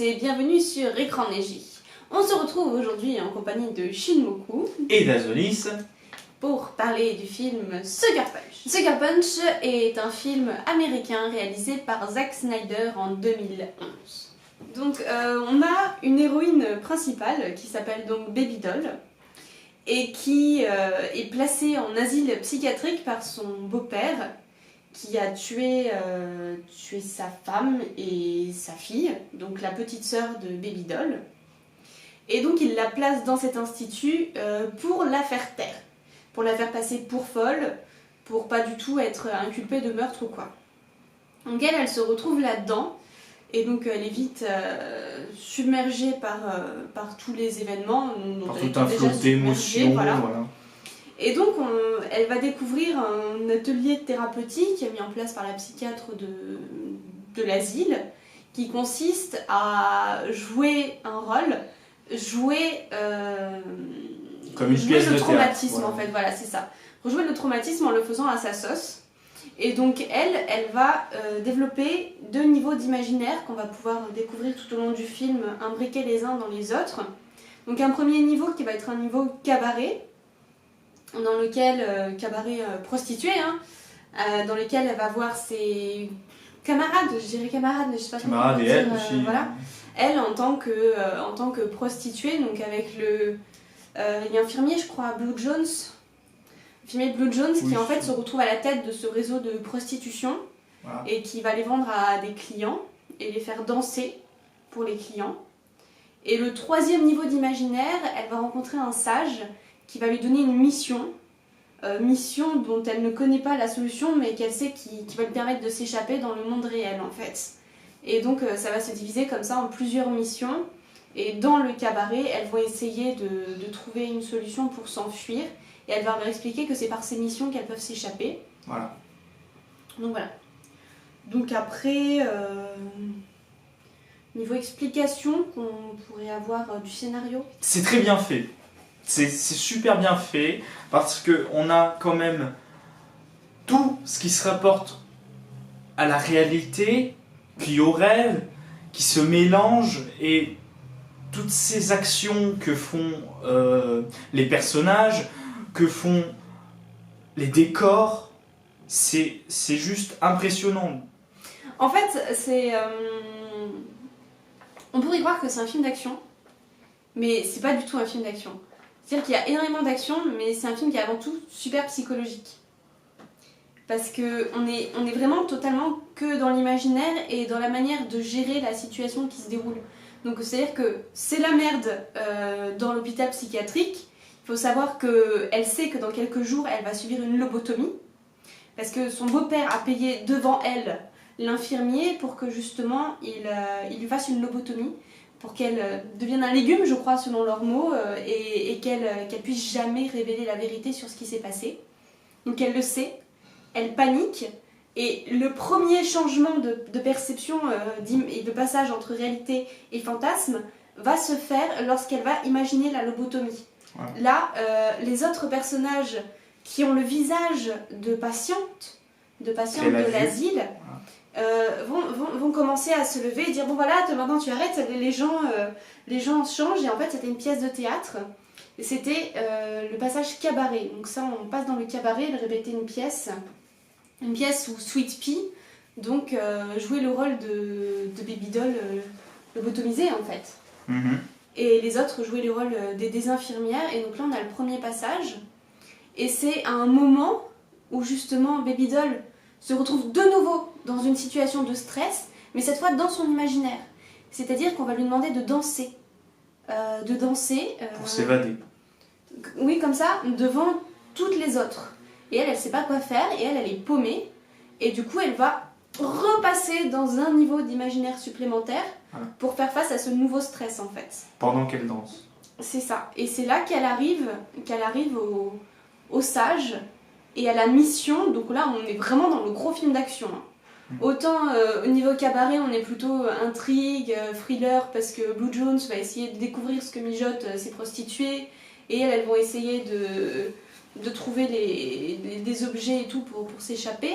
et bienvenue sur Écran Neji. On se retrouve aujourd'hui en compagnie de Shinmoku et d'Azolis pour parler du film Sucker Punch. Sucker Punch est un film américain réalisé par Zack Snyder en 2011. Donc on a une héroïne principale qui s'appelle donc Baby Doll et qui est placée en asile psychiatrique par son beau-père qui a tué sa femme et sa fille, donc la petite sœur de Baby Doll. Et donc il la place dans cet institut pour la faire taire, pour la faire passer pour folle, pour pas du tout être inculpée de meurtre ou quoi. Donc elle se retrouve là-dedans, et donc elle est vite submergée par tous les événements. Par tout un flot d'émotions, voilà. Et donc elle va découvrir un atelier thérapeutique mis en place par la psychiatre de l'asile, qui consiste à jouer un rôle, jouer comme une pièce le de traumatisme théâtre, en fait, voilà c'est ça. Rejouer le traumatisme en le faisant à sa sauce. Et donc elle va développer 2 niveaux d'imaginaire qu'on va pouvoir découvrir tout au long du film, imbriqués les uns dans les autres. Donc un premier niveau qui va être un niveau cabaret, dans lequel, cabaret prostituée, dans lequel elle va voir ses camarades, je dirais camarades, mais je sais pas comment camarades et dire, elle aussi. Voilà. Elle en tant que prostituée, donc avec l'infirmier, je crois, Blue Jones, l'infirmier Blue Jones, oui, qui en fait se retrouve à la tête de ce réseau de prostitution, voilà. Et qui va les vendre à des clients et les faire danser pour les clients. Et le 3e niveau d'imaginaire, elle va rencontrer un sage qui va lui donner une mission dont elle ne connaît pas la solution, mais qu'elle sait qui va lui permettre de s'échapper dans le monde réel en fait. Et donc ça va se diviser comme ça en plusieurs missions, et dans le cabaret, elles vont essayer de trouver une solution pour s'enfuir, et elle va leur expliquer que c'est par ces missions qu'elles peuvent s'échapper. Voilà. Donc voilà. Donc après, niveau explication qu'on pourrait avoir du scénario. C'est très bien fait. C'est super bien fait, parce qu'on a quand même tout ce qui se rapporte à la réalité, puis au rêve, qui se mélange, et toutes ces actions que font les personnages, que font les décors, c'est juste impressionnant. En fait, on pourrait croire que c'est un film d'action, mais c'est pas du tout un film d'action. C'est-à-dire qu'il y a énormément d'action, mais c'est un film qui est avant tout super psychologique. Parce qu'on est vraiment totalement que dans l'imaginaire et dans la manière de gérer la situation qui se déroule. Donc c'est-à-dire que c'est la merde dans l'hôpital psychiatrique. Il faut savoir qu'elle sait que dans quelques jours, elle va subir une lobotomie. Parce que son beau-père a payé devant elle l'infirmier pour que justement il lui fasse une lobotomie, pour qu'elle devienne un légume, je crois, selon leurs mots, et qu'elle puisse jamais révéler la vérité sur ce qui s'est passé. Donc elle le sait, elle panique, et le premier changement de perception et de passage entre réalité et fantasme va se faire lorsqu'elle va imaginer la lobotomie. Ouais. Là, les autres personnages qui ont le visage de patientes de l'asile, vont commencer à se lever et dire bon voilà, maintenant tu arrêtes, les gens changent, et en fait c'était une pièce de théâtre, et c'était le passage cabaret. Donc ça, on passe dans le cabaret, elle répétait une pièce où Sweet Pea donc jouait le rôle de Baby Doll lobotomisée en fait. Mm-hmm. Et les autres jouaient le rôle des infirmières, et donc là on a le premier passage, et c'est à un moment où justement Baby Doll se retrouve de nouveau dans une situation de stress, mais cette fois dans son imaginaire. C'est-à-dire qu'on va lui demander de danser. Pour s'évader. Oui, comme ça, devant toutes les autres. Et elle sait pas quoi faire, et elle est paumée. Et du coup, elle va repasser dans un niveau d'imaginaire supplémentaire pour faire face à ce nouveau stress, en fait. Pendant qu'elle danse. C'est ça. Et c'est là qu'elle arrive au sage et à la mission. Donc là, on est vraiment dans le gros film d'action. Autant au niveau cabaret, on est plutôt intrigue, thriller, parce que Blue Jones va essayer de découvrir ce que mijotent ces prostituées, et elles vont essayer de trouver des objets et tout pour s'échapper.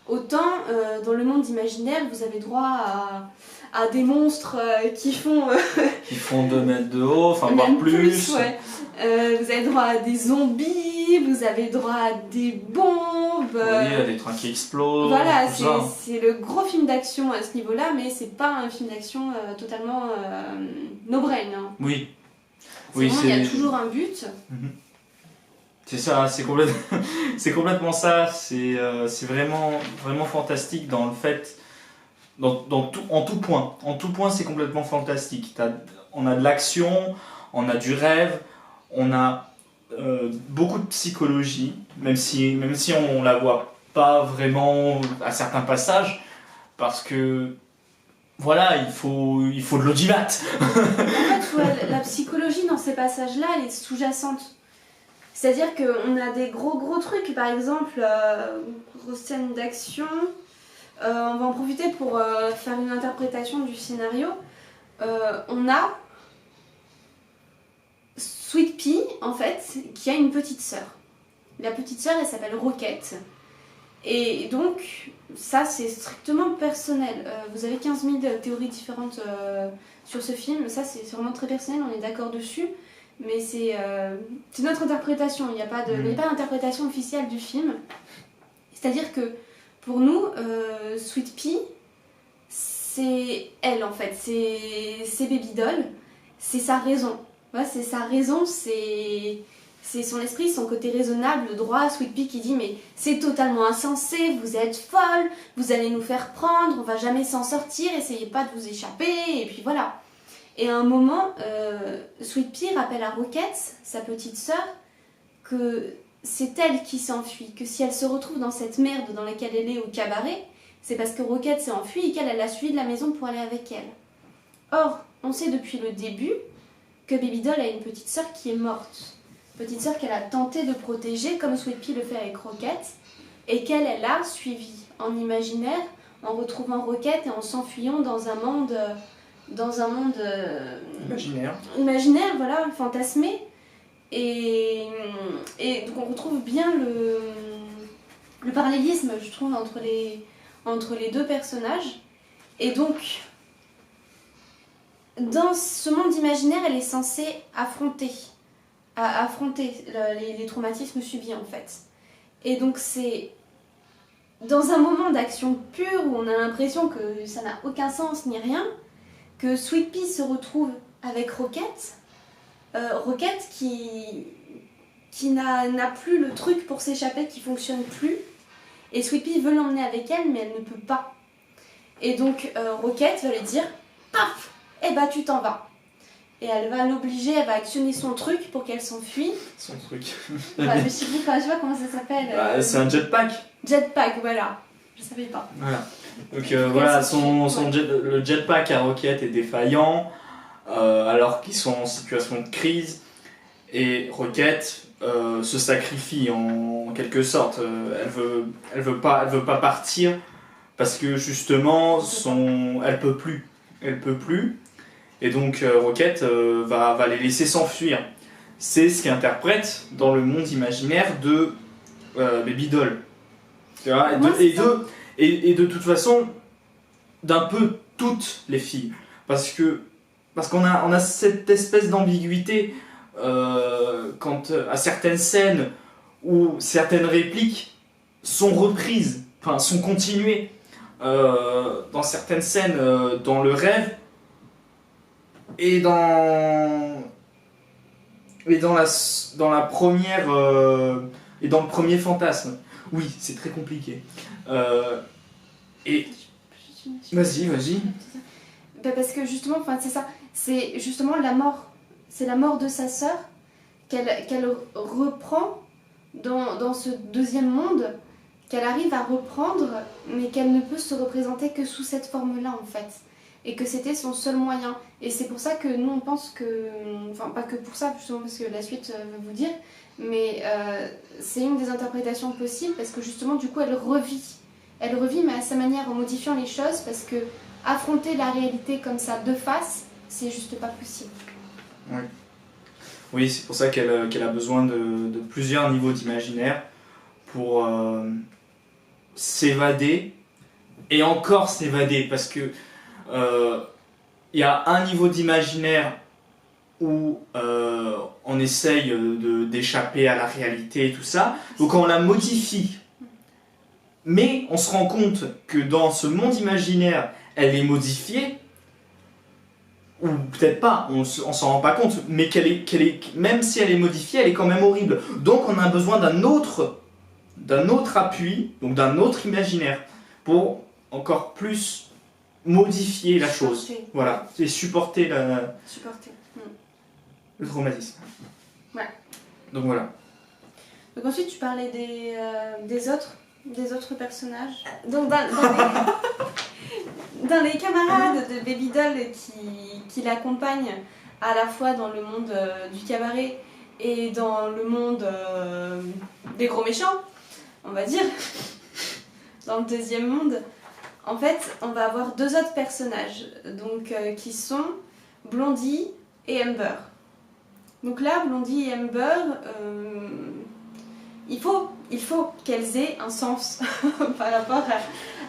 autant dans le monde imaginaire, vous avez droit à des monstres qui font... Qui font 2 mètres de haut, enfin voire même plus. Ouais. Vous avez droit à des zombies, vous avez droit à des bombes. Oui, à des trains qui explosent. Voilà, tout ça. c'est le gros film d'action à ce niveau-là, mais c'est pas un film d'action totalement no brain. Hein. Oui. Oui, il y a toujours un but. C'est ça, c'est complètement ça. C'est vraiment, vraiment fantastique dans le fait, en tout point. En tout point, c'est complètement fantastique. On a de l'action, on a du rêve, on a beaucoup de psychologie, même si on la voit pas vraiment à certains passages, parce que voilà, il faut de l'audimat. En fait, ouais, la psychologie dans ces passages-là, elle est sous-jacente. C'est-à-dire qu'on a des gros trucs, par exemple, grosse scène d'action. On va en profiter pour faire une interprétation du scénario. On a Sweet Pea, en fait, qui a une petite sœur. La petite sœur, elle s'appelle Roquette. Et donc, ça, c'est strictement personnel. Vous avez 15 000 théories différentes sur ce film. Ça, c'est vraiment très personnel, on est d'accord dessus. Mais c'est notre interprétation. Il n'y a pas d'interprétation officielle du film. C'est-à-dire que, pour nous, Sweet Pea, c'est elle, en fait. C'est Baby Doll. C'est sa raison. Ouais, c'est sa raison, c'est son esprit, son côté raisonnable, droit, Sweet Pea qui dit mais c'est totalement insensé, vous êtes folle, vous allez nous faire prendre, on va jamais s'en sortir, essayez pas de vous échapper, et puis voilà. Et à un moment, Sweet Pea rappelle à Roquette, sa petite sœur, que c'est elle qui s'enfuit, que si elle se retrouve dans cette merde dans laquelle elle est au cabaret, c'est parce que Roquette s'est enfuie et qu'elle l'a suivi de la maison pour aller avec elle. Or, on sait depuis le début que Baby Doll a une petite sœur qui est morte. Petite sœur qu'elle a tenté de protéger, comme Sweet Pea le fait avec Roquette, et qu'elle a suivi en imaginaire, en retrouvant Roquette et en s'enfuyant dans un monde imaginaire, voilà, fantasmé. Et donc on retrouve bien le parallélisme, je trouve, entre les deux personnages. Et donc, dans ce monde imaginaire, elle est censée affronter les traumatismes subis, en fait. Et donc c'est dans un moment d'action pure où on a l'impression que ça n'a aucun sens ni rien, que Sweet Pea se retrouve avec Roquette. Roquette qui n'a plus le truc pour s'échapper, qui fonctionne plus. Et Sweet Pea veut l'emmener avec elle, mais elle ne peut pas. Et donc Roquette va lui dire « Paf ! Eh ben tu t'en vas !» Et elle va l'obliger, elle va actionner son truc pour qu'elle s'enfuit. Son truc. Ouais, mais je sais pas comment ça s'appelle. C'est un jetpack. Jetpack, voilà. Je savais pas. Voilà. Donc voilà, le jetpack à Roquette est défaillant, alors qu'ils sont en situation de crise. Et Roquette se sacrifie en quelque sorte. Elle veut pas partir parce que justement elle peut plus. Et donc Roquette va les laisser s'enfuir. C'est ce qu'interprète dans le monde imaginaire de Baby Doll. Tu vois, et de toute façon, d'un peu toutes les filles. Parce qu'on a cette espèce d'ambiguïté quand à certaines scènes où certaines répliques sont reprises, enfin sont continuées dans certaines scènes dans le rêve et dans la première et dans le premier fantasme. Oui, c'est très compliqué. Et vas-y. Bah parce que justement, c'est ça, c'est justement la mort. C'est la mort de sa sœur qu'elle reprend dans ce deuxième monde, qu'elle arrive à reprendre, mais qu'elle ne peut se représenter que sous cette forme-là en fait. Et que c'était son seul moyen. Et c'est pour ça que nous on pense que... Enfin pas que pour ça, justement parce que la suite va vous dire, mais c'est une des interprétations possibles parce que justement du coup elle revit. Elle revit mais à sa manière en modifiant les choses parce que affronter la réalité comme ça de face, c'est juste pas possible. Oui, c'est pour ça qu'elle a besoin de plusieurs niveaux d'imaginaire pour s'évader, et encore s'évader, parce que il y a un niveau d'imaginaire où on essaye d'échapper à la réalité et tout ça, donc on la modifie. Mais on se rend compte que dans ce monde imaginaire, elle est modifiée, ou peut-être pas, on s'en rend pas compte, mais même si elle est modifiée, elle est quand même horrible. Donc on a besoin d'un autre appui, donc d'un autre imaginaire, pour encore plus modifier la chose. Voilà, et supporter le traumatisme. Ouais. Donc voilà. Donc ensuite tu parlais des autres personnages. Donc dans les camarades de Baby Doll qui l'accompagnent à la fois dans le monde du cabaret et dans le monde des gros méchants, on va dire, dans le deuxième monde, en fait, on va avoir deux autres personnages, donc qui sont Blondie et Amber. Donc là, Blondie et Amber, il faut qu'elles aient un sens par rapport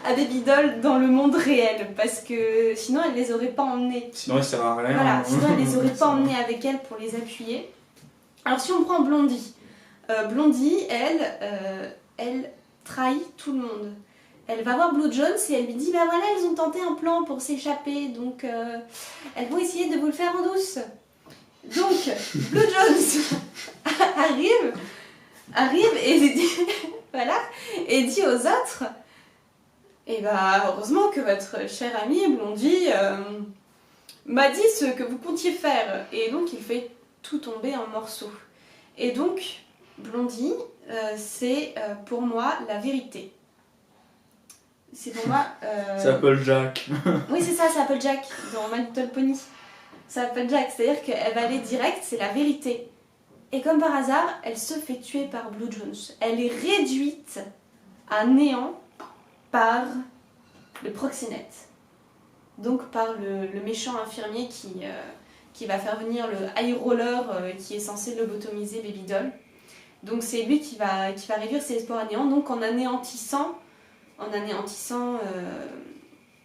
à Baby Doll dans le monde réel, parce que sinon elles les auraient pas emmenées. Sinon elles ne servent à rien. Voilà, sinon elles les auraient pas emmenées avec elles pour les appuyer. Alors si on prend Blondie, Blondie, elle trahit tout le monde. Elle va voir Blue Jones et elle lui dit bah voilà, elles ont tenté un plan pour s'échapper, donc elles vont essayer de vous le faire en douce. Donc Blue Jones arrive et dit voilà, et dit aux autres et bah heureusement que votre chère amie Blondie m'a dit ce que vous comptiez faire, et donc il fait tout tomber en morceaux. Et donc Blondie, c'est pour moi la vérité. C'est pour moi. C'est Applejack. Oui, c'est ça, c'est Applejack dans My Little Pony. C'est Applejack, c'est-à-dire qu'elle va aller direct, c'est la vérité. Et comme par hasard, elle se fait tuer par Blue Jones. Elle est réduite à néant par le proxénète. Donc par le méchant infirmier qui va faire venir le high roller qui est censé lobotomiser Baby Doll. Donc c'est lui qui va réduire ses espoirs à néant, donc en anéantissant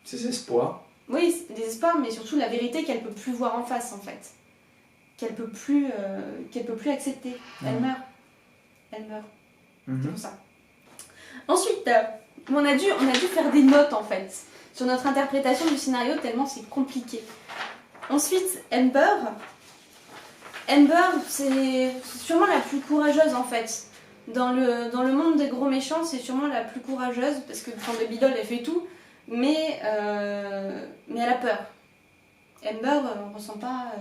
ses espoirs. Oui, des espoirs, mais surtout la vérité qu'elle peut plus voir en face en fait. Qu'elle peut plus accepter. Elle meurt. C'est pour ça. Ensuite, on a dû faire des notes en fait sur notre interprétation du scénario tellement c'est compliqué. Ensuite, Amber, c'est sûrement la plus courageuse en fait. Dans le monde des gros méchants, c'est sûrement la plus courageuse parce que Baby Doll elle fait tout, mais elle a peur. Amber, on ressent pas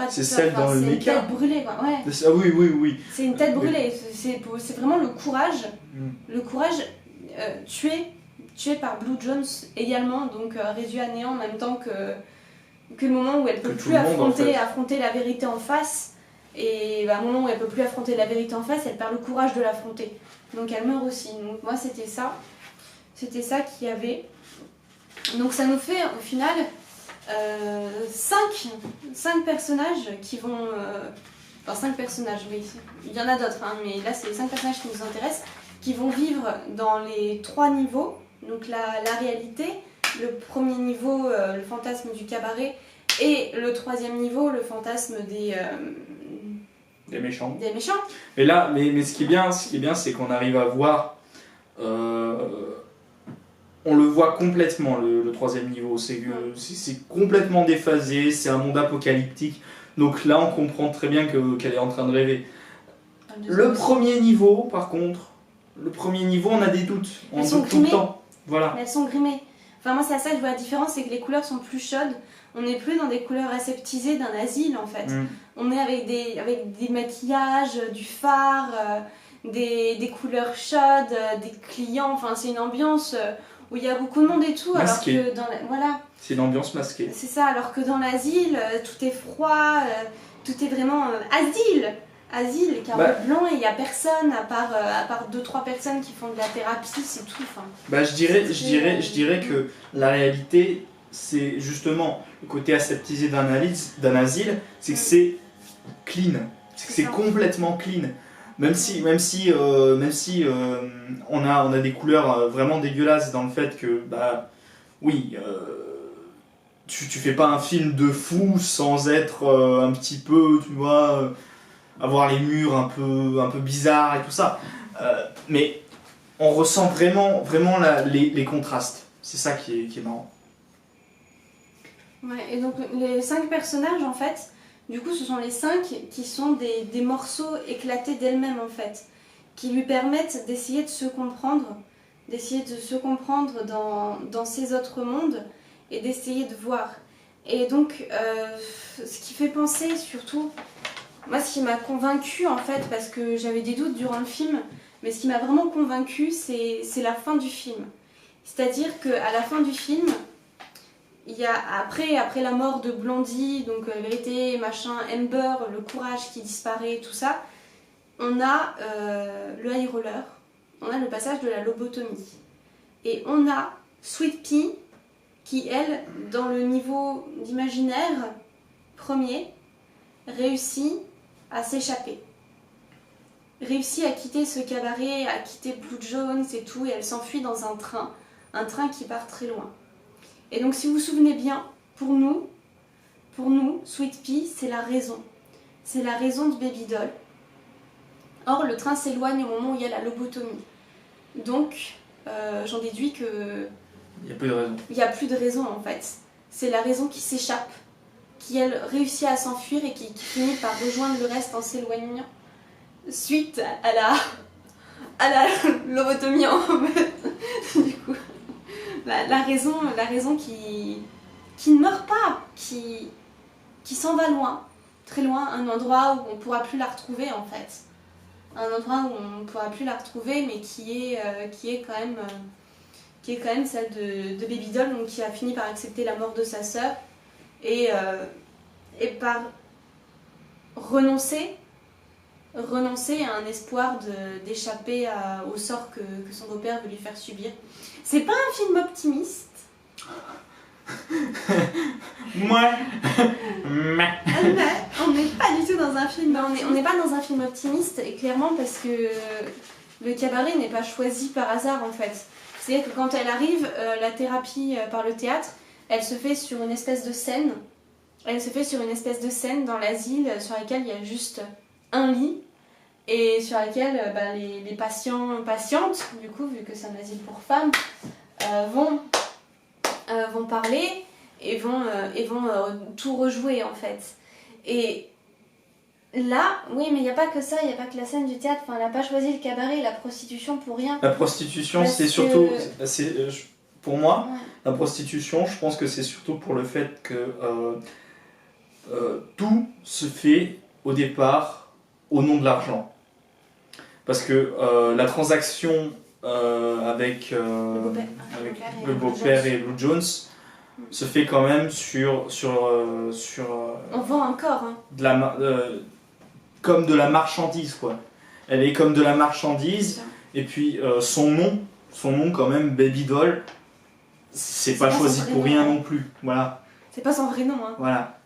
de c'est peur. celle dans le méca. C'est une tête brûlée, quoi. Ouais. Ah oui. C'est une tête brûlée. C'est vraiment le courage. Le courage tué par Blue Jones également, donc réduit à néant en même temps que le moment où elle peut plus affronter la vérité en face. Et à un moment où elle peut plus affronter la vérité en face, elle perd le courage de l'affronter. Donc elle meurt aussi. Donc moi c'était ça qu'il y avait. Donc ça nous fait au final 5 personnages qui vont... Enfin 5 personnages, oui. Il y en a d'autres, hein, mais là c'est les 5 personnages qui nous intéressent, qui vont vivre dans les 3 niveaux. Donc la réalité, le premier niveau, le fantasme du cabaret, et le troisième niveau, le fantasme des méchants. Et là, mais ce qui est bien, c'est qu'on arrive à voir... on le voit complètement, le troisième niveau. C'est complètement déphasé, c'est un monde apocalyptique. Donc là, on comprend très bien qu'elle est en train de rêver. Le premier niveau, par contre, on a des doutes. On doute tout le temps. Voilà. Mais elles sont grimées. Enfin, moi, c'est à ça que je vois la différence, c'est que les couleurs sont plus chaudes. On n'est plus dans des couleurs aseptisées d'un asile, en fait. On est avec des maquillages, du fard, des couleurs chaudes, des clients. Enfin, c'est une ambiance où il y a beaucoup de monde et tout. Masqué. Alors que voilà. C'est une ambiance masquée. C'est ça, alors que dans l'asile, tout est froid, tout est vraiment asile, carreau blanc, et il n'y a personne à part 2-3 personnes qui font de la thérapie, c'est tout. Enfin, je dirais que la réalité, c'est justement le côté aseptisé d'un asile, c'est que c'est clean, c'est complètement clean. On a des couleurs vraiment dégueulasses dans le fait que, bah, oui, tu fais pas un film de fou sans être un petit peu, tu vois, avoir les murs un peu bizarres et tout ça. Mais on ressent vraiment les contrastes. C'est ça qui est marrant. Ouais, et donc les 5 personnages, en fait, du coup, ce sont les 5 qui sont des morceaux éclatés d'elle-même, en fait, qui lui permettent d'essayer de se comprendre dans ces autres mondes et d'essayer de voir. Et donc, ce qui fait penser surtout, moi, ce qui m'a convaincue, en fait, parce que j'avais des doutes durant le film, mais ce qui m'a vraiment convaincue, c'est la fin du film. C'est-à-dire qu'à la fin du film, il y a après la mort de Blondie, donc la vérité, machin, Amber, le courage qui disparaît, tout ça, on a le high roller, on a le passage de la lobotomie. Et on a Sweet Pea qui, elle, dans le niveau d'imaginaire premier, réussit à s'échapper. Réussit à quitter ce cabaret, à quitter Blue Jones et tout, et elle s'enfuit dans un train qui part très loin. Et donc, si vous vous souvenez bien, pour nous, Sweet Pea, c'est la raison. C'est la raison de Baby Doll. Or, le train s'éloigne au moment où il y a la lobotomie. Donc, j'en déduis que... Il n'y a plus de raison. Il n'y a plus de raison, en fait. C'est la raison qui s'échappe, qui, elle, réussit à s'enfuir et qui finit par rejoindre le reste en s'éloignant suite à la lobotomie, en fait. Du coup... La raison qui ne meurt pas, qui s'en va loin, très loin, un endroit où on ne pourra plus la retrouver en fait. Un endroit où on ne pourra plus la retrouver, mais qui est quand même celle de Baby Doll, donc qui a fini par accepter la mort de sa sœur et par renoncer à un espoir d'échapper au sort que son beau-père veut lui faire subir. C'est pas un film optimiste. Ouais. On n'est pas du tout dans un film. On n'est pas dans un film optimiste, et clairement parce que le cabaret n'est pas choisi par hasard en fait. C'est-à-dire que quand elle arrive, la thérapie par le théâtre, elle se fait sur une espèce de scène. Elle se fait sur une espèce de scène dans l'asile sur laquelle il y a juste un lit et sur laquelle les patientes, du coup, vu que c'est un asile pour femmes, vont parler et vont tout rejouer en fait. Et là, oui, mais il n'y a pas que ça, il n'y a pas que la scène du théâtre. Enfin, elle n'a pas choisi le cabaret et la prostitution pour rien. La prostitution, c'est surtout... pour moi, la prostitution, je pense que c'est surtout pour le fait que tout se fait au départ au nom de l'argent. Parce que la transaction avec le beau-père et Blue Jones se fait quand même sur on vend encore comme de la marchandise quoi. Elle est comme de la marchandise et puis son nom quand même Baby Doll, c'est pas choisi pour rien non plus. Voilà. C'est pas son vrai nom hein. Voilà.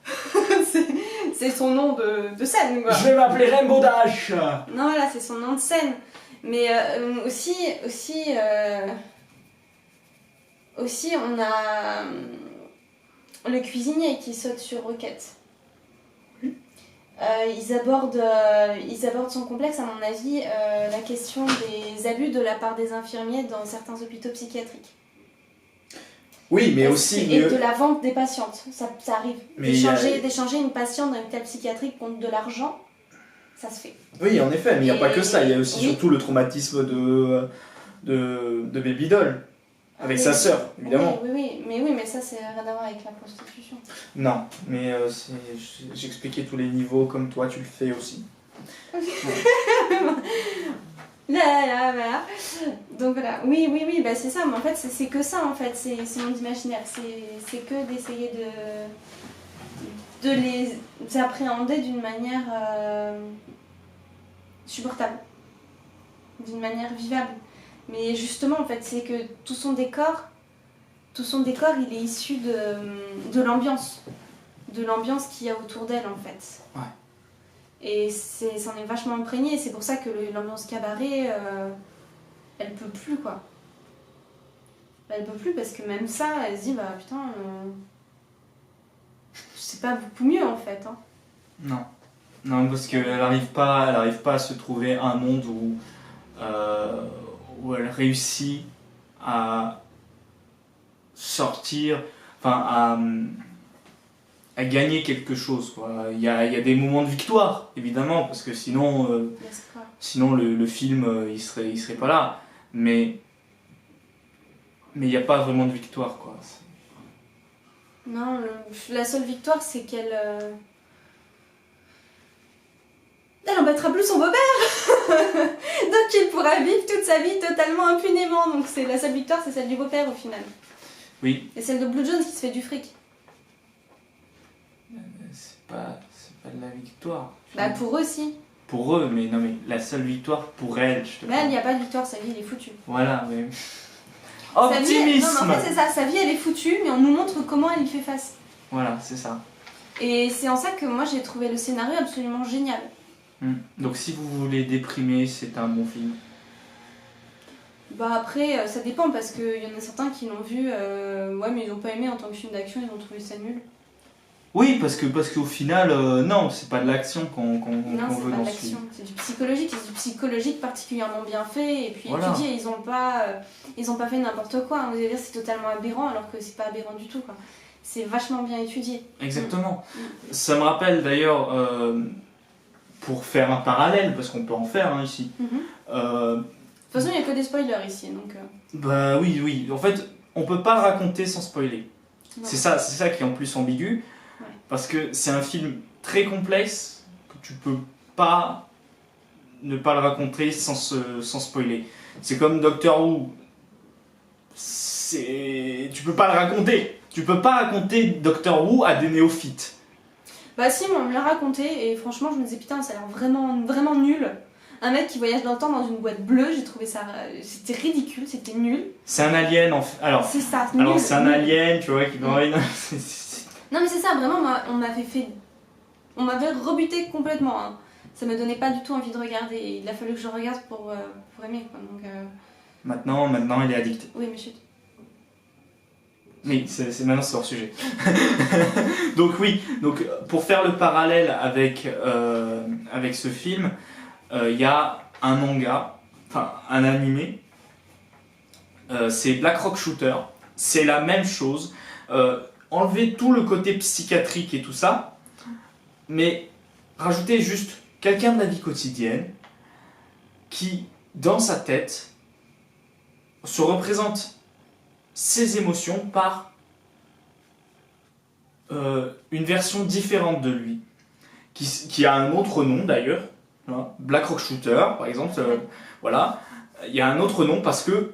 c'est son nom de scène quoi. Je vais m'appeler Rainbow Dash. Non voilà, c'est son nom de scène. Mais aussi on a le cuisinier qui saute sur Roquette. Ils abordent son complexe, à mon avis, la question des abus de la part des infirmiers dans certains hôpitaux psychiatriques. Oui, mais aussi... Et de la vente des patientes, ça arrive. D'échanger une patiente dans un hôpital psychiatrique contre de l'argent, ça se fait. Oui, en effet, mais il n'y a pas que ça, il y a aussi surtout le traumatisme de Baby Doll, avec sa sœur, évidemment. Oui, mais ça, c'est rien à voir avec la prostitution. Non, mais j'expliquais tous les niveaux comme toi, tu le fais aussi. Voilà. Donc voilà, oui, bah c'est ça, mais en fait, c'est que ça, en fait, c'est mon imaginaire. C'est que d'essayer de les appréhender d'une manière supportable, d'une manière vivable. Mais justement, en fait, c'est que tout son décor, il est issu de l'ambiance qu'il y a autour d'elle, en fait. Ouais. Et c'en est vachement imprégné. C'est pour ça que l'ambiance cabaret, elle peut plus, quoi. Elle peut plus parce que même ça, elle se dit, bah putain, c'est pas beaucoup mieux en fait. Hein. Non. Non, parce qu'elle n'arrive pas, à se trouver un monde où elle réussit à sortir, enfin à gagner quelque chose. Quoi. Il y a des moments de victoire, évidemment, parce que sinon, le film, il serait pas là. Mais il n'y a pas vraiment de victoire, quoi. Non, la seule victoire, c'est qu'elle... Elle embêtera plus son beau-père. Donc il pourra vivre toute sa vie totalement impunément. Donc c'est la seule victoire, c'est celle du beau-père au final. Oui. Et celle de Blue Jones qui se fait du fric. C'est pas de la victoire. Bah pour eux aussi. Pour eux, mais non, mais la seule victoire pour elle, je te Mais elle, il n'y a pas de victoire, sa vie elle est foutue. Voilà, mais... Optimisme. Non, mais en fait c'est ça, sa vie elle est foutue, mais on nous montre comment elle y fait face. Voilà, c'est ça. Et c'est en ça que moi j'ai trouvé le scénario absolument génial. Donc si vous voulez déprimer, c'est un bon film. Bah après, ça dépend parce qu'il y en a certains qui l'ont vu, ouais mais ils n'ont pas aimé en tant que film d'action, ils ont trouvé ça nul. Oui, parce qu'au final, non, c'est pas de l'action qu'on veut dans ce film. C'est du psychologique, c'est du psychologique particulièrement bien fait et puis voilà. Étudié, ils ont pas fait n'importe quoi. Hein. Vous allez dire c'est totalement aberrant alors que c'est pas aberrant du tout quoi. C'est vachement bien étudié. Exactement. Ça me rappelle d'ailleurs, pour faire un parallèle, parce qu'on peut en faire ici. De toute façon, il n'y a que des spoilers ici, donc... Bah oui. En fait, on peut pas le raconter sans spoiler. C'est ça qui est en plus ambigu. Ouais. Parce que c'est un film très complexe que tu peux pas ne pas le raconter sans spoiler. C'est comme Doctor Who. Tu peux pas le raconter. Tu peux pas raconter Doctor Who à des néophytes. Bah si, moi on me l'a raconté et franchement je me disais putain ça a l'air vraiment, vraiment nul. Un mec qui voyage dans le temps dans une boîte bleue, j'ai trouvé ça... C'était ridicule, c'était nul. C'est un alien en fait. Alors, c'est ça, alors nul, c'est un alien, tu vois, qui doit... Non mais c'est ça, vraiment, on m'avait rebuté complètement. Hein. Ça me donnait pas du tout envie de regarder. Il a fallu que je regarde pour aimer. Quoi. Donc, Maintenant, il est addicté. Oui, mais chut. Oui, maintenant c'est hors sujet. Donc oui, pour faire le parallèle avec ce film, il y a un manga, enfin un animé, c'est Black Rock Shooter. C'est la même chose. Enlever tout le côté psychiatrique et tout ça, mais rajouter juste quelqu'un de la vie quotidienne qui, dans sa tête, se représente ses émotions par une version différente de lui, qui a un autre nom d'ailleurs, hein, Black Rock Shooter par exemple, voilà, il y a un autre nom parce que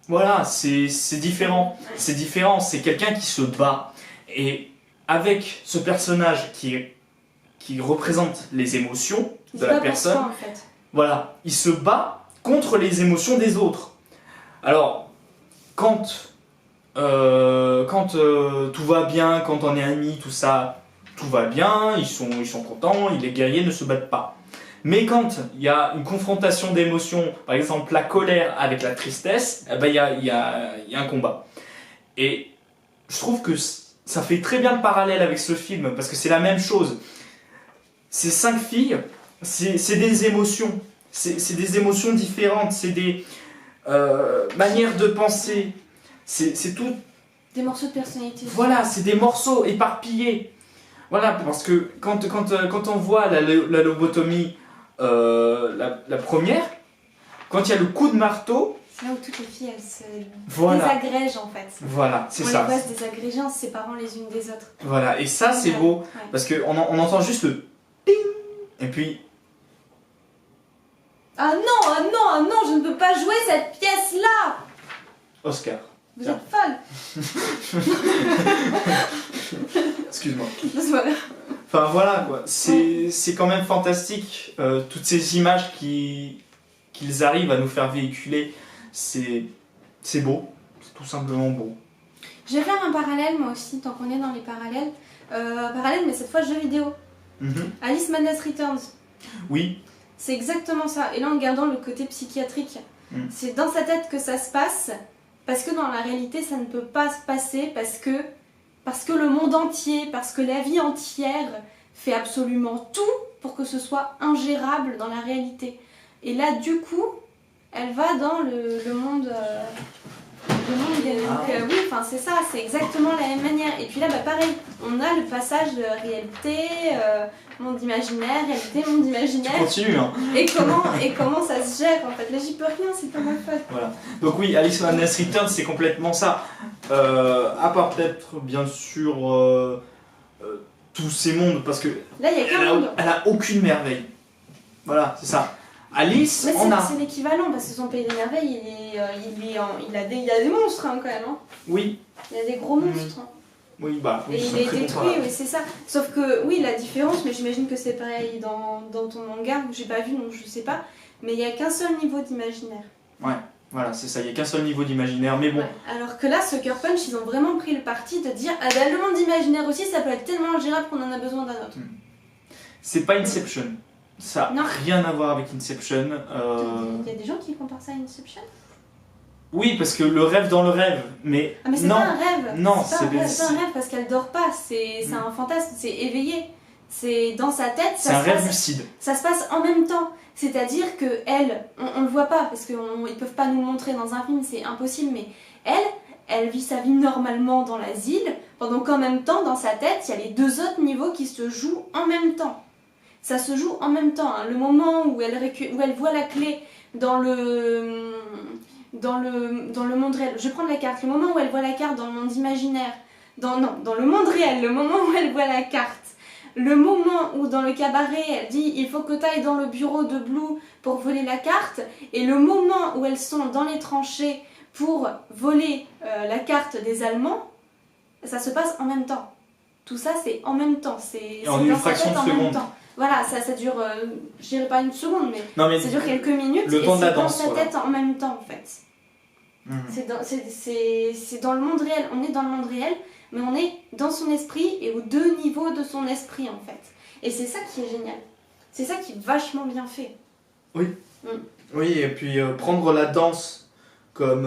voilà, c'est différent, c'est quelqu'un qui se bat, et avec ce personnage qui représente les émotions de la personne, en fait. Voilà, il se bat contre les émotions des autres. Alors, quand tout va bien, quand on est amis, tout ça, tout va bien, ils sont contents, les guerriers ne se battent pas. Mais quand il y a une confrontation d'émotions, par exemple la colère avec la tristesse, eh ben, il y a un combat. Et je trouve que ça fait très bien le parallèle avec ce film, parce que c'est la même chose. Ces 5 filles, c'est des émotions. C'est des émotions différentes, c'est des manières de penser. C'est tout. Des morceaux de personnalité. Voilà, c'est des morceaux éparpillés. Voilà, parce que quand on voit la lobotomie, la première, quand il y a le coup de marteau... C'est là où toutes les filles, elles se désagrègent en fait. Voilà, c'est ça. On les voit se désagréger en se séparant les unes des autres. Voilà, et ça c'est beau, parce qu'on entend juste le ping, et puis... Ah non, je ne peux pas jouer cette pièce-là. Oscar. Vous êtes folle. Excuse-moi. Voilà. Enfin voilà quoi, c'est quand même fantastique, toutes ces images qu'ils arrivent à nous faire véhiculer, c'est beau, c'est tout simplement beau. Je vais faire un parallèle moi aussi, tant qu'on est dans les parallèles. Parallèle mais cette fois jeux vidéo. Mhm. Alice Madness Returns, Oui. c'est exactement ça. Et là, en gardant le côté psychiatrique, c'est dans sa tête que ça se passe, parce que dans la réalité, ça ne peut pas se passer, parce que le monde entier, parce que la vie entière fait absolument tout pour que ce soit ingérable dans la réalité. Et là, du coup, elle va dans le monde... le monde des... Donc, oui, enfin c'est ça, c'est exactement la même manière. Et puis là, pareil, on a le passage de réalité, monde imaginaire, réalité, monde Tu imaginaire. continues, hein. Et comment ça se gère en fait. Là, j'y peux rien, c'est pas ma faute. Voilà. Donc oui, Alice Madness Returns, c'est complètement ça. À part peut-être, bien sûr, tous ces mondes, parce que Là, il y a qu'un monde. elle a aucune merveille. Voilà, c'est ça. Alice, Mais on a... c'est l'équivalent, parce que son pays des merveilles, il y a des monstres hein, quand même. Hein. Oui, Il y a des gros monstres. Hein. oui, bah... Oui, Et ils sont il est très détruit, comparables. oui, c'est ça. Sauf que, oui, la différence, mais j'imagine que c'est pareil dans ton manga, j'ai pas vu, donc je sais pas, mais il n'y a qu'un seul niveau d'imaginaire. Voilà, c'est ça, il n'y a qu'un seul niveau d'imaginaire, mais bon... Ouais. Alors que là, Sucker Punch, ils ont vraiment pris le parti de dire ah bah, le monde imaginaire aussi, ça peut être tellement ingérable qu'on en a besoin d'un autre. C'est pas Inception. Ça n'a Non. rien à voir avec Inception. Il y a des gens qui comparent ça à Inception. Oui, parce que le rêve dans le rêve, mais... Ah mais c'est non. pas un rêve. Non, c'est pas un rêve parce qu'elle dort pas, c'est un fantasme, c'est éveillé. C'est dans sa tête, c'est un rêve lucide. ça se passe en même temps. C'est-à-dire que elle, on le voit pas parce qu'ils peuvent pas nous le montrer dans un film, c'est impossible, mais elle vit sa vie normalement dans l'asile, pendant qu'en même temps, dans sa tête, il y a les deux autres niveaux qui se jouent en même temps. Ça se joue en même temps. Hein. Le moment où elle voit la clé dans le monde réel. Je vais prendre la carte. Le moment où elle voit la carte dans le monde imaginaire. Dans le monde réel. Le moment où elle voit la carte. Le moment où dans le cabaret, elle dit il faut que tu ailles dans le bureau de Blue pour voler la carte. Et le moment où elles sont dans les tranchées pour voler la carte des Allemands, ça se passe en même temps. Tout ça, c'est en même temps. C'est en une dans sa fraction tête de en même seconde. temps. Voilà, ça dure, je dirais pas une seconde, mais Non, mais ça dure quelques minutes le et temps de la c'est dans danse, sa voilà. tête en même temps en fait. C'est dans le monde réel, on est dans le monde réel, mais on est dans son esprit et aux deux niveaux de son esprit en fait. Et c'est ça qui est génial. C'est ça qui est vachement bien fait. Oui, et puis prendre la danse comme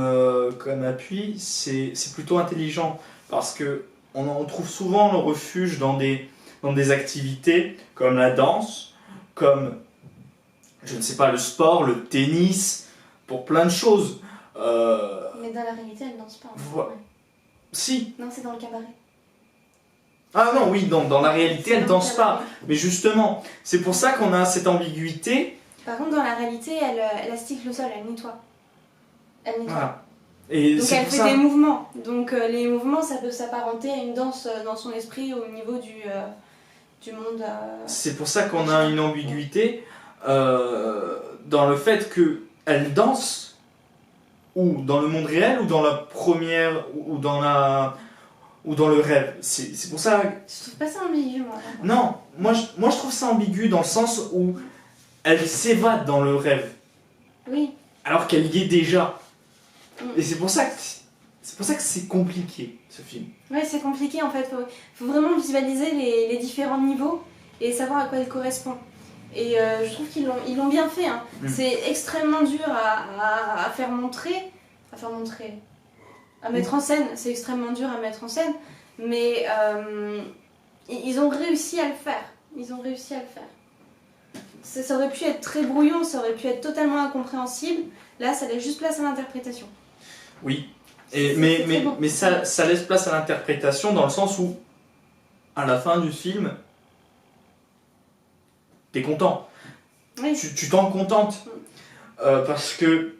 appui, c'est plutôt intelligent parce que on trouve souvent le refuge dans des activités comme la danse, comme, je ne sais pas, le sport, le tennis, pour plein de choses. Mais dans la réalité, elle danse pas. En fait. Ouais. Si. Non, c'est dans le cabaret. Ah non, oui, dans la réalité, C'est elle dans le danse cabaret. pas. Mais justement, c'est pour ça qu'on a cette ambiguïté. Par contre, dans la réalité, elle astique le sol, elle nettoie. Elle nettoie. Voilà. Et Donc c'est elle pour fait ça. des mouvements. Donc les mouvements, ça peut s'apparenter à une danse dans son esprit au niveau du monde. C'est pour ça qu'on a une ambiguïté dans le fait que elle danse ou dans le monde réel ou dans la première ou dans le rêve. C'est pour ça. Je trouve pas ça ambigu, moi. Non, moi je trouve ça ambigu dans le sens où elle s'évade dans le rêve Oui. alors qu'elle y est déjà. Et c'est pour ça que c'est compliqué ce film. Ouais, c'est compliqué en fait. Faut vraiment visualiser les différents niveaux et savoir à quoi ils correspondent. Et je trouve qu'ils l'ont bien fait. Hein. C'est extrêmement dur à faire montrer. À mettre en scène. C'est extrêmement dur à mettre en scène. Mais ils ont réussi à le faire. Ça aurait pu être très brouillon, ça aurait pu être totalement incompréhensible. Là, ça laisse juste place à l'interprétation. Oui. C'est très bon. Mais ça laisse place à l'interprétation dans le sens où, à la fin du film, t'es content. Oui. Tu t'en contentes. Parce que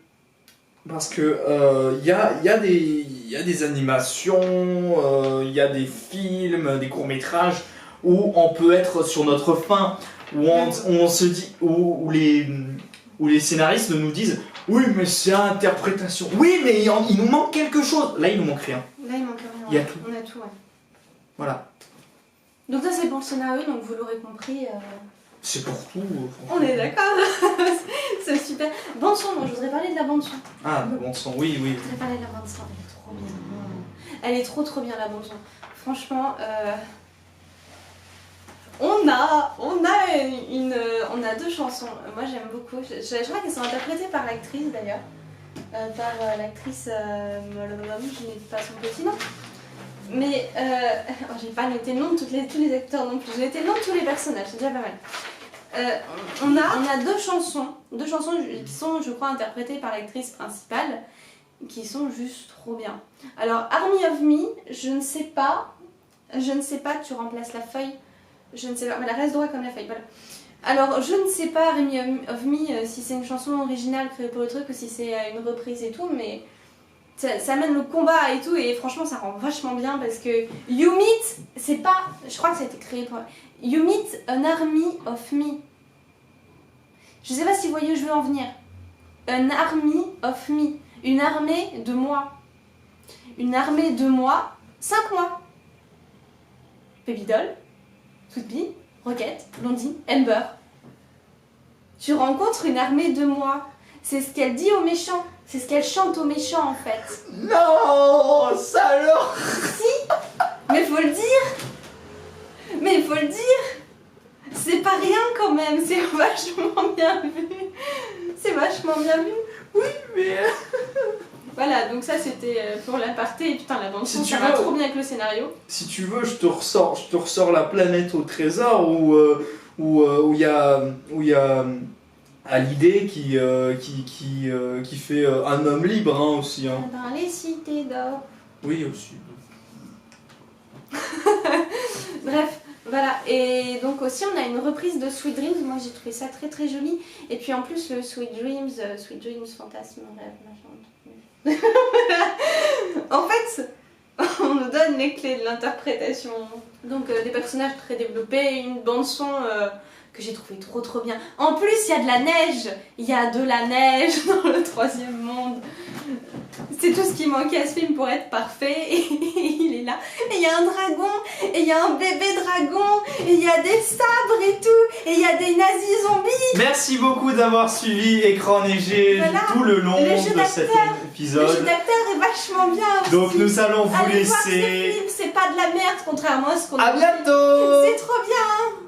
y a des animations, il y a des films, des courts-métrages où on peut être sur notre faim, où on se dit, où les scénaristes nous disent oui mais c'est interprétation. Oui mais il nous manque quelque chose. Là il nous manque rien. Là, il manque rien. Il y a tout. On a tout, ouais. Voilà. Donc ça, c'est pour le scénario, donc vous l'aurez compris. C'est pour tout. On est d'accord. C'est super. Bande son, moi je voudrais parler de la bande son. Ah bon sang, oui. Je voudrais parler de la bande son, elle est trop bien. Elle est trop bien la bande son. Franchement, on a deux chansons. Moi j'aime beaucoup. Je crois qu'elles sont interprétées par l'actrice d'ailleurs. Par l'actrice. Je n'ai pas son petit nom. Mais j'ai pas noté le nom de tous les acteurs non plus. J'ai noté le nom de tous les personnages, c'est déjà pas mal. On a deux chansons qui sont, je crois, interprétées par l'actrice principale, qui sont juste trop bien. Alors, Army of Me, je ne sais pas, tu remplaces la feuille, je ne sais pas, mais elle reste droit comme la feuille, voilà. Alors, je ne sais pas, Army of Me, si c'est une chanson originale créée pour le truc ou si c'est une reprise et tout, mais ça mène le combat et tout, et franchement, ça rend vachement bien parce que You Meet, c'est pas, je crois que ça a été créé pour. You Meet an Army of Me. Je sais pas si vous voyez où je veux en venir. An Army of Me. Une armée de moi. Une armée de moi, 5 mois. Babydoll, Sweet Pea, Rocket, Blondie, Amber. Tu rencontres une armée de moi. C'est ce qu'elle dit aux méchants. C'est ce qu'elle chante aux méchants en fait. Non, salaud. Si, mais faut le dire. Mais il faut le dire. C'est pas rien quand même. C'est vachement bien vu. C'est vachement bien vu. Oui, mais... Voilà, donc ça c'était pour l'aparté. Et putain, la bande son, Si ça tu va veux, trop bien avec le scénario. Si tu veux, je te ressors la planète au trésor où il y a Hallyday qui fait un homme libre hein, aussi. Hein. Dans les cités d'or. Oui, aussi. Bref, voilà. Et donc aussi on a une reprise de Sweet Dreams. Moi j'ai trouvé ça très très joli. Et puis en plus le Sweet Dreams, fantasme, rêve, machin. En fait, on nous donne les clés de l'interprétation. Donc des personnages très développés, une bande son que j'ai trouvé trop bien. En plus il y a de la neige. Il y a de la neige dans le troisième monde. C'est tout ce qui manquait à ce film pour être parfait et il est là. Et il y a un dragon, et il y a un bébé dragon, et il y a des sabres et tout, et il y a des nazis zombies. Merci beaucoup d'avoir suivi Écran Neigé Voilà. tout le long Le jeu de cet Le épisode. jeu d'acteur est vachement bien aussi. Donc nous allons vous Allez voir ce laisser. film, c'est pas de la merde contrairement à ce qu'on À dit. bientôt. C'est trop bien.